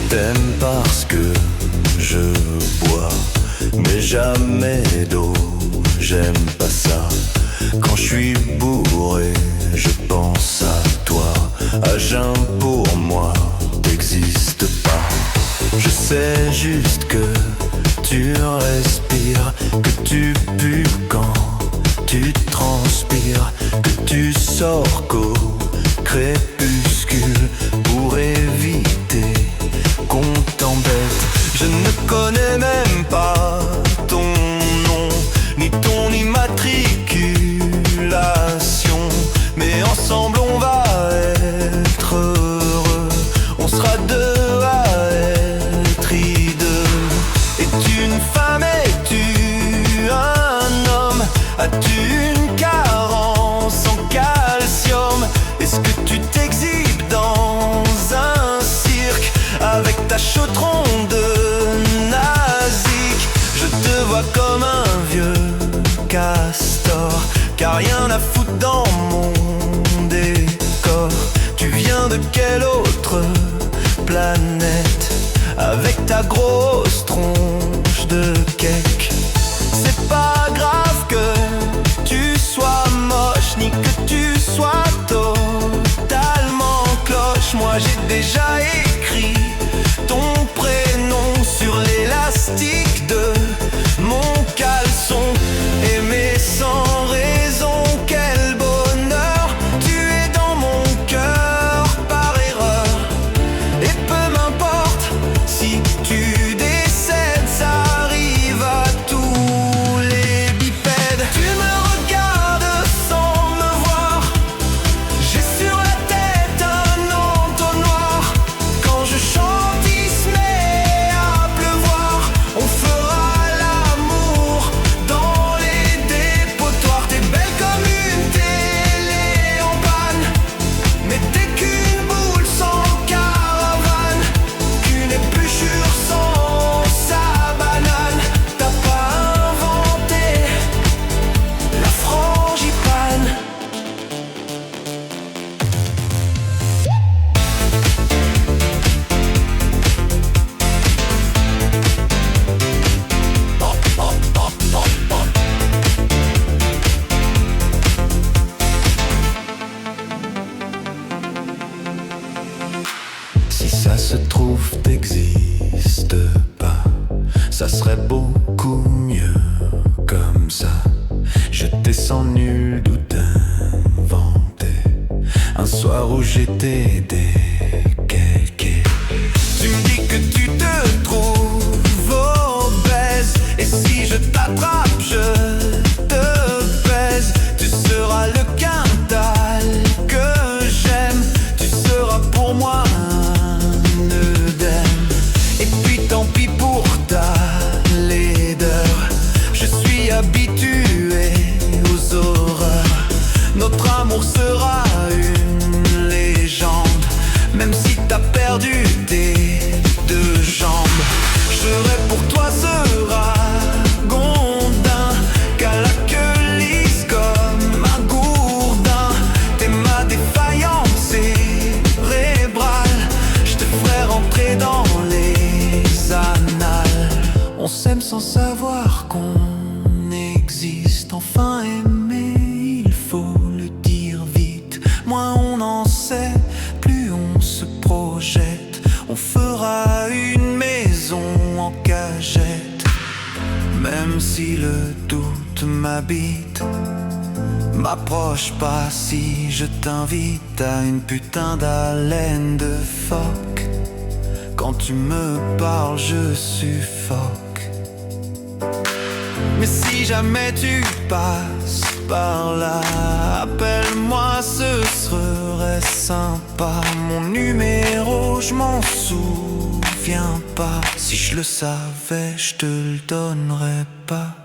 t'aime parce que je bois, mais jamais d'eau, j'aime pas ça. Quand je suis bourré, je pense à toi. À jeun pour moi, t'existes pas. Je sais juste que tu respires, que tu pues quand tu transpires, que tu sors qu'au crépuscule pour éviter qu'on t'embête. Je ne connais même pas ton nom, ni ton immatriculation, mais ensemble on va être heureux. On sera deux à être hideux. Es-tu une femme, es-tu un homme? As-tu une carence en calcium? Est-ce que tu t'exhibes dans un cirque avec ta chaudron de nazique? Je te vois comme un vieux castor, car rien à foutre dans mon décor. Tu viens de quelle autre planète avec ta grosse tronche de cake? C'est pas grave que tu sois moche, ni que tu sois totalement cloche. Moi j'ai déjà écrit ton prénom sur l'élastique de mon caleçon. Aimer sans raison, quel bonheur. Tu es dans mon cœur par erreur. Et peu m'importe si tu décèdes, ça arrive à tous les bipèdes. Tu me regardes sans me voir, j'ai sur la tête un entonnoir. Quand je chante, il se met à pleuvoir. On fera l'amour dans les dépotoirs. T'es belle comme une télé en panne, mais t'es qu'une boule sans caravane, qu'une épluchure sans sa banane. T'as pas inventé la frangipane. Si ça se trouve, t'existes pas. Ça serait beaucoup mieux comme ça. Je t'ai sans nul doute inventé un soir où j'étais décalqué. Tu me dis que tu te trouves obèse, et si je t'attrape, je te pèse. Tu seras le quintal que j'aime, tu seras pour moi un œdème. Et puis tant pis pour ta laideur, je suis habitué aux horreurs. Notre amour sera une légende, même si t'as perdu tes deux jambes. Je serai pour toi ce ragondin qu'à la queue lisse comme un gourdin. T'es ma défaillance cérébrale, je te ferai rentrer dans les annales. On s'aime sans savoir qu'on existe. Enfin aimer, il faut le dire vite. Moins on en sait, plus on se projette. On fera une maison en cagette. Même si le doute m'habite, m'approche pas si je t'invite à une putain d'haleine de phoque. Quand tu me parles, je suffoque. Mais si jamais tu passes par là, appelle-moi, ce serait sympa. Mon numéro, je m'en souviens pas. Si je le savais, je te le donnerais pas.